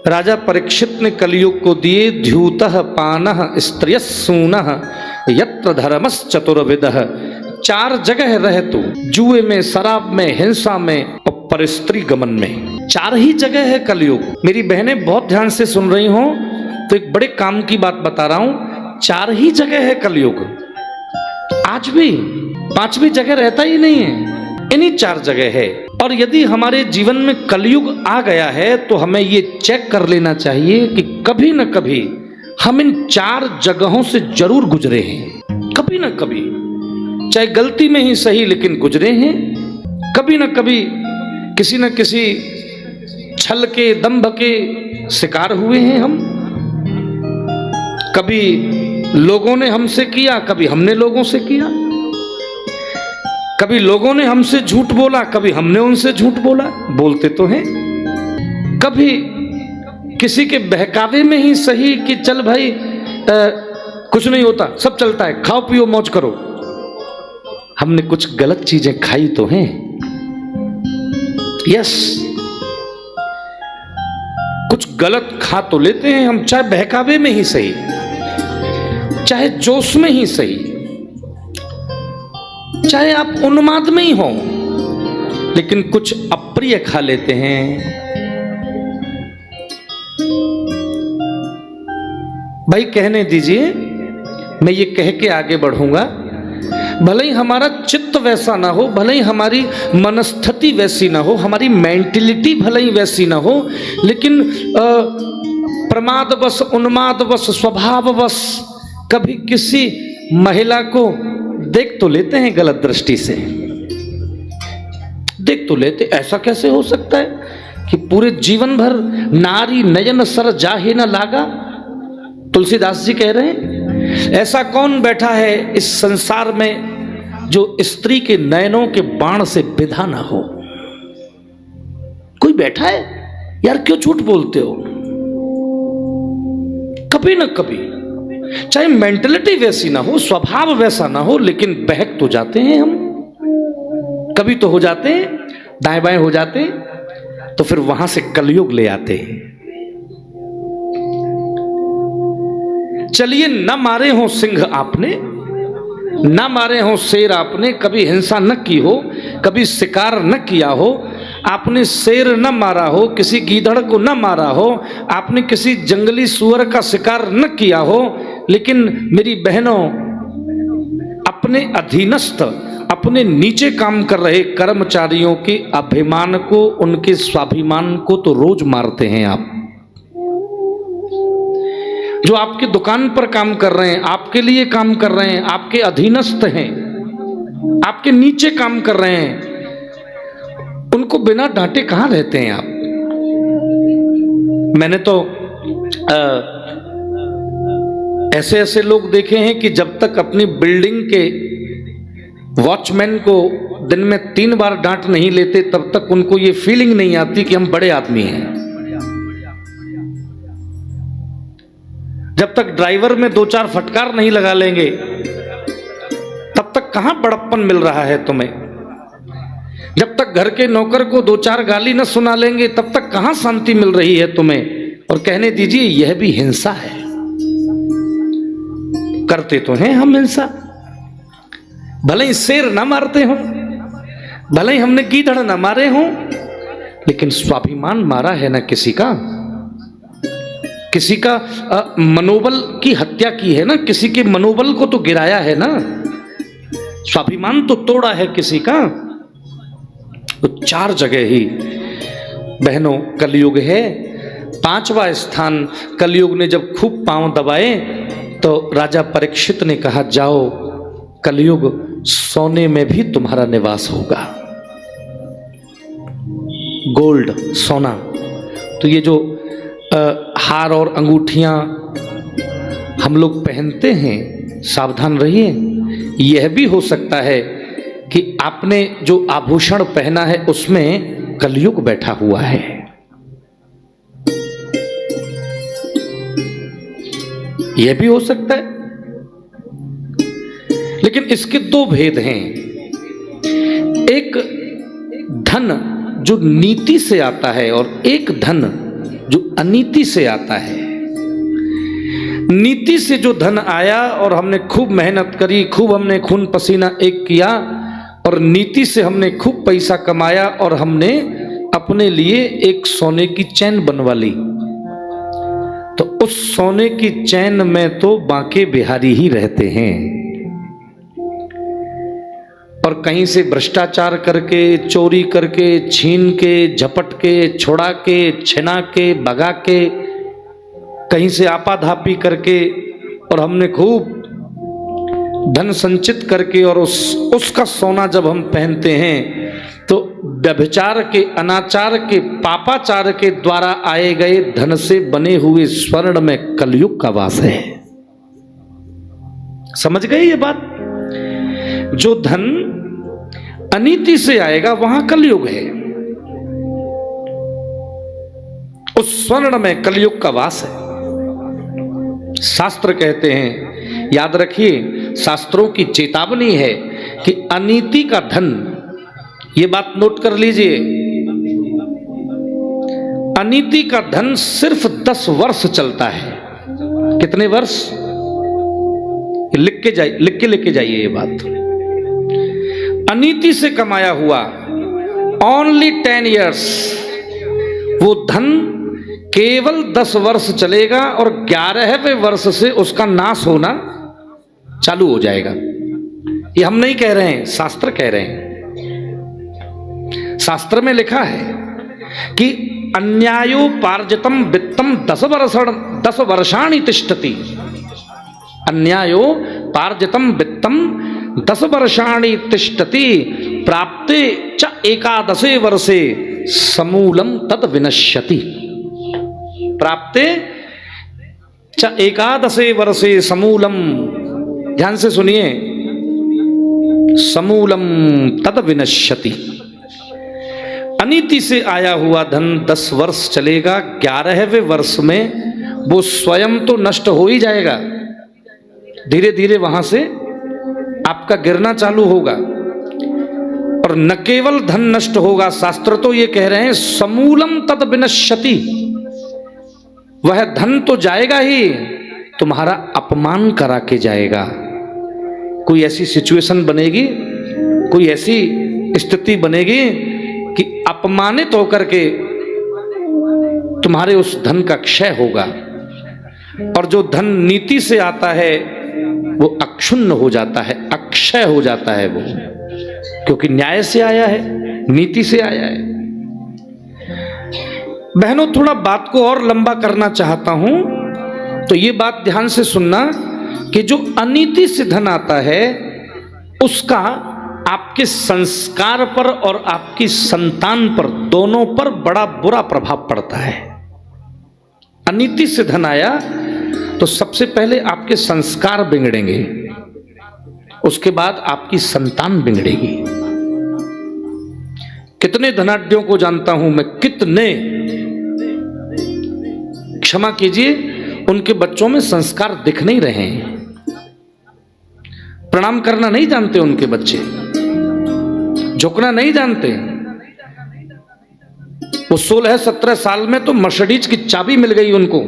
राजा परीक्षित ने कलयुग को दिए द्यूतः पानः स्त्रियस्सूनः यत्र धर्मश्चतुर्विदः। 4 जगह रह तू, जुए में, शराब में, हिंसा में और परस्त्री गमन में। 4 ही जगह है कलयुग। मेरी बहनें बहुत ध्यान से सुन रही हो तो एक बड़े काम की बात बता रहा हूं। 4 ही जगह है कलयुग। आज भी 5वीं जगह रहता ही नहीं है, इन्हीं 4 जगह है। और यदि हमारे जीवन में कलयुग आ गया है तो हमें ये चेक कर लेना चाहिए कि कभी न कभी हम इन 4 जगहों से जरूर गुजरे हैं। कभी न कभी, चाहे गलती में ही सही, लेकिन गुजरे हैं। कभी न कभी किसी न किसी छल के, दंभ के शिकार हुए हैं हम। कभी लोगों ने हमसे किया, कभी हमने लोगों से किया। कभी लोगों ने हमसे झूठ बोला, कभी हमने उनसे झूठ बोला। बोलते तो हैं। कभी किसी के बहकावे में ही सही कि चल भाई कुछ नहीं होता, सब चलता है, खाओ पियो मौज करो। हमने कुछ गलत चीजें खाई तो हैं। यस, कुछ गलत खा तो लेते हैं हम, चाहे बहकावे में ही सही, चाहे जोश में ही सही, चाहे आप उन्माद में ही हो, लेकिन कुछ अप्रिय खा लेते हैं। भाई कहने दीजिए, मैं ये कह के आगे बढ़ूंगा। भले ही हमारा चित्त वैसा ना हो, भले ही हमारी मनस्थिति वैसी ना हो, हमारी मेंटलिटी भले ही वैसी ना हो, लेकिन प्रमादवश, उन्मादवश, स्वभाववश कभी किसी महिला को देख तो लेते हैं गलत दृष्टि से। देख तो लेते। ऐसा कैसे हो सकता है कि पूरे जीवन भर नारी नयन सर जाहे न लागा? तुलसीदास जी कह रहे हैं, ऐसा कौन बैठा है इस संसार में जो स्त्री के नयनों के बाण से विधा ना हो? कोई बैठा है? यार क्यों झूठ बोलते हो? कभी ना कभी, चाहे मेंटलिटी वैसी ना हो, स्वभाव वैसा ना हो, लेकिन बहक तो जाते हैं हम। कभी तो हो जाते हैं, दाएं बाएं हो जाते हैं, तो फिर वहां से कलयुग ले आते हैं। चलिए, न मारे हो सिंह आपने, न मारे हो शेर आपने, कभी हिंसा न की हो, कभी शिकार न किया हो, आपने शेर न मारा हो, किसी गीदड़ को न मारा हो, आपने किसी जंगली सुअर का शिकार न किया हो, लेकिन मेरी बहनों, अपने अधीनस्थ, अपने नीचे काम कर रहे कर्मचारियों के अभिमान को, उनके स्वाभिमान को तो रोज मारते हैं आप। जो आपके दुकान पर काम कर रहे हैं, आपके लिए काम कर रहे हैं, आपके अधीनस्थ हैं, आपके नीचे काम कर रहे हैं, उनको बिना डांटे कहां रहते हैं आप? मैंने तो ऐसे ऐसे लोग देखे हैं कि जब तक अपनी बिल्डिंग के वॉचमैन को दिन में 3 बार डांट नहीं लेते, तब तक उनको ये फीलिंग नहीं आती कि हम बड़े आदमी हैं। जब तक ड्राइवर में 2-4 फटकार नहीं लगा लेंगे, तब तक कहां बड़प्पन मिल रहा है तुम्हें? जब तक घर के नौकर को 2-4 गाली न सुना लेंगे, तब तक कहां शांति मिल रही है तुम्हें? और कहने दीजिए, यह भी हिंसा है। करते तो हैं हम हिंसा, भले ही शेर ना मारते हो, भले ही हमने गीदड़ ना मारे हो, लेकिन स्वाभिमान मारा है ना किसी का। किसी का मनोबल की हत्या की है ना, किसी के मनोबल को तो गिराया है ना, स्वाभिमान तो तोड़ा है किसी का। तो 4 जगह ही बहनों कलयुग है। 5वां स्थान कलयुग ने जब खूब पांव दबाए तो राजा परीक्षित ने कहा, जाओ कलयुग सोने में भी तुम्हारा निवास होगा। गोल्ड, सोना। तो ये जो हार और अंगूठियां हम लोग पहनते हैं, सावधान रहिए। यह भी हो सकता है कि आपने जो आभूषण पहना है उसमें कलयुग बैठा हुआ है। यह भी हो सकता है। लेकिन इसके 2 भेद हैं। एक धन जो नीति से आता है, और एक धन जो अनीति से आता है। नीति से जो धन आया और हमने खूब मेहनत करी, खूब हमने खून पसीना एक किया और नीति से हमने खूब पैसा कमाया और हमने अपने लिए एक सोने की चैन बनवा ली, तो उस सोने की चैन में तो बांके बिहारी ही रहते हैं। और कहीं से भ्रष्टाचार करके, चोरी करके, छीन के, झपट के, छुड़ा के, छिना के, भगा के, कहीं से आपाधापी करके और हमने खूब धन संचित करके और उसका सोना जब हम पहनते हैं तो व्यभिचार के, अनाचार के, पापाचार के द्वारा आए गए धन से बने हुए स्वर्ण में कलयुग का वास है। समझ गए ये बात? जो धन अनीति से आएगा वहां कलयुग है, उस स्वर्ण में कलयुग का वास है। शास्त्र कहते हैं, याद रखिए, शास्त्रों की चेतावनी है कि अनीति का धन, ये बात नोट कर लीजिए, अनीति का धन सिर्फ 10 वर्ष चलता है। कितने वर्ष? लिख के लेके जाइए ये बात। अनीति से कमाया हुआ ओनली 10 years, वो धन केवल 10 वर्ष चलेगा और 11वें वर्ष से उसका नाश होना चालू हो जाएगा। ये हम नहीं कह रहे हैं, शास्त्र कह रहे हैं। शास्त्र में लिखा है कि अन्यायोपार्जितम वित्तम 10 वर्षाणि तिष्ठति। अन्यायोपार्जितम वित्तम 10 वर्षाणि तिष्ठति, प्राप्ते च 11 वर्षे समूलम तद विनश्यति। प्राप्ते च 11 वर्षे समूलम, ध्यान से सुनिए, समूलम तद विनश्यति। अनीति से आया हुआ धन 10 वर्ष चलेगा, 11वें वर्ष में वो स्वयं तो नष्ट हो ही जाएगा, धीरे धीरे वहां से आपका गिरना चालू होगा। और न केवल धन नष्ट होगा, शास्त्र तो ये कह रहे हैं समूलम तद विनश्यति, वह धन तो जाएगा ही, तुम्हारा अपमान करा के जाएगा। कोई ऐसी सिचुएशन बनेगी, कोई ऐसी स्थिति बनेगी कि अपमानित होकर के तुम्हारे उस धन का क्षय होगा। और जो धन नीति से आता है वो अक्षुण्ण हो जाता है, अक्षय हो जाता है वो, क्योंकि न्याय से आया है, नीति से आया है। बहनों, थोड़ा बात को और लंबा करना चाहता हूं, तो ये बात ध्यान से सुनना कि जो अनीति से धन आता है उसका आपके संस्कार पर और आपकी संतान पर, दोनों पर बड़ा बुरा प्रभाव पड़ता है। अनीति से धन आया तो सबसे पहले आपके संस्कार बिगड़ेंगे, उसके बाद आपकी संतान बिगड़ेगी। कितने धनाढ्यों को जानता हूं मैं, कितने, क्षमा कीजिए, उनके बच्चों में संस्कार दिख नहीं रहे हैं। प्रणाम करना नहीं जानते उनके बच्चे, झुकना नहीं जानते। वो 16-17 साल में तो मर्सिडीज की चाबी मिल गई उनको,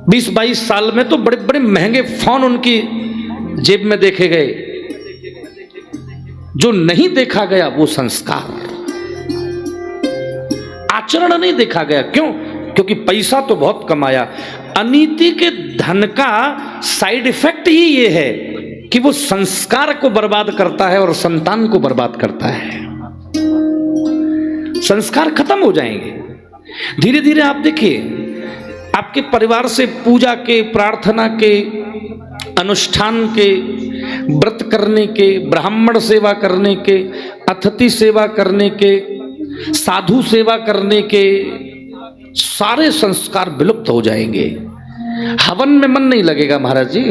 20-22 साल में तो बड़े बड़े महंगे फोन उनकी जेब में देखे गए। जो नहीं देखा गया वो संस्कार, आचरण नहीं देखा गया। क्यों? क्योंकि पैसा तो बहुत कमाया। अनीति के धन का साइड इफेक्ट ही ये है कि वो संस्कार को बर्बाद करता है और संतान को बर्बाद करता है। संस्कार खत्म हो जाएंगे धीरे धीरे। आप देखिए, आपके परिवार से पूजा के, प्रार्थना के, अनुष्ठान के, व्रत करने के, ब्राह्मण सेवा करने के, अतिथि सेवा करने के, साधु सेवा करने के सारे संस्कार विलुप्त हो जाएंगे। हवन में मन नहीं लगेगा महाराज जी,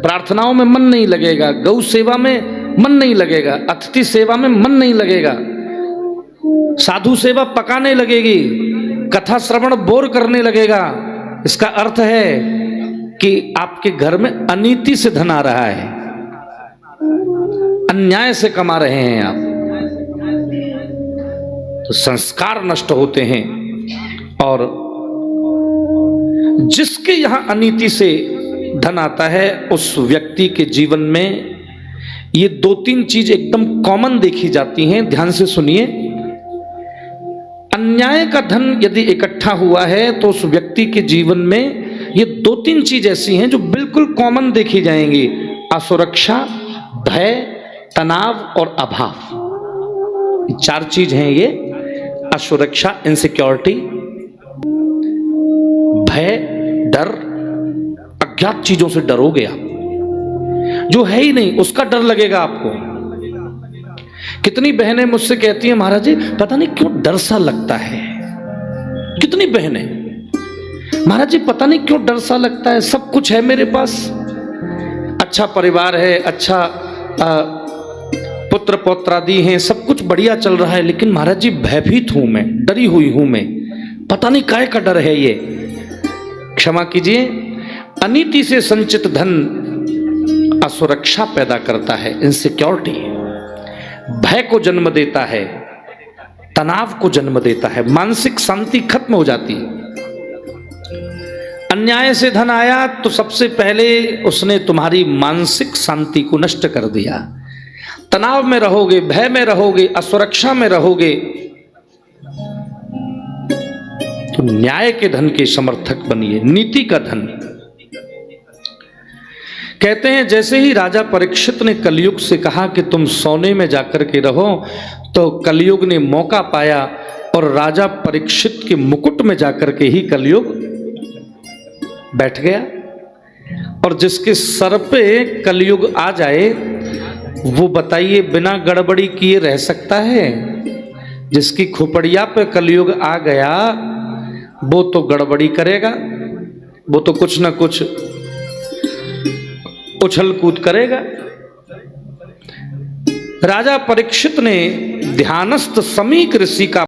प्रार्थनाओं में मन नहीं लगेगा, गौ सेवा में मन नहीं लगेगा, अतिथि सेवा में मन नहीं लगेगा, साधु सेवा पकाने लगेगी, कथा श्रवण बोर करने लगेगा। इसका अर्थ है कि आपके घर में अनीति से धन आ रहा है, अन्याय से कमा रहे हैं आप। तो संस्कार नष्ट होते हैं। और जिसके यहां अनीति से धन आता है उस व्यक्ति के जीवन में ये 2-3 चीज एकदम कॉमन देखी जाती हैं। ध्यान से सुनिए। अन्याय का धन यदि इकट्ठा हुआ है तो उस व्यक्ति के जीवन में ये 2-3 चीज ऐसी हैं जो बिल्कुल कॉमन देखी जाएंगी। असुरक्षा, भय, तनाव और अभाव। ये 4 चीज हैं ये। असुरक्षा, इनसिक्योरिटी, भय, डर। अज्ञात चीजों से डरोगे आप, जो है ही नहीं उसका डर लगेगा आपको। कितनी बहनें मुझसे कहती हैं महाराज जी पता नहीं क्यों डर सा लगता है। कितनी बहनें, महाराज जी पता नहीं क्यों डर सा लगता है, सब कुछ है मेरे पास, अच्छा परिवार है, अच्छा पुत्र पौत्रादि हैं, सब कुछ बढ़िया चल रहा है, लेकिन महाराज जी भयभीत हूं मैं, डरी हुई हूं मैं, पता नहीं काय का डर है ये। क्षमा कीजिए, अनीति से संचित धन असुरक्षा पैदा करता है, इनसिक्योरिटी, भय को जन्म देता है, तनाव को जन्म देता है, मानसिक शांति खत्म हो जाती है। अन्याय से धन आया तो सबसे पहले उसने तुम्हारी मानसिक शांति को नष्ट कर दिया। तनाव में रहोगे, भय में रहोगे, असुरक्षा में रहोगे, तो न्याय के धन के समर्थक बनिए, नीति का धन। कहते हैं जैसे ही राजा परीक्षित ने कलयुग से कहा कि तुम सोने में जाकर के रहो, तो कलयुग ने मौका पाया और राजा परीक्षित के मुकुट में जाकर के ही कलयुग बैठ गया। और जिसके सर पे कलयुग आ जाए वो बताइए बिना गड़बड़ी किए रह सकता है? जिसकी खोपड़िया पे कलयुग आ गया वो तो गड़बड़ी करेगा, वो तो कुछ ना कुछ उछल कूद करेगा। राजा परीक्षित ने ध्यानस्थ समीक ऋषि का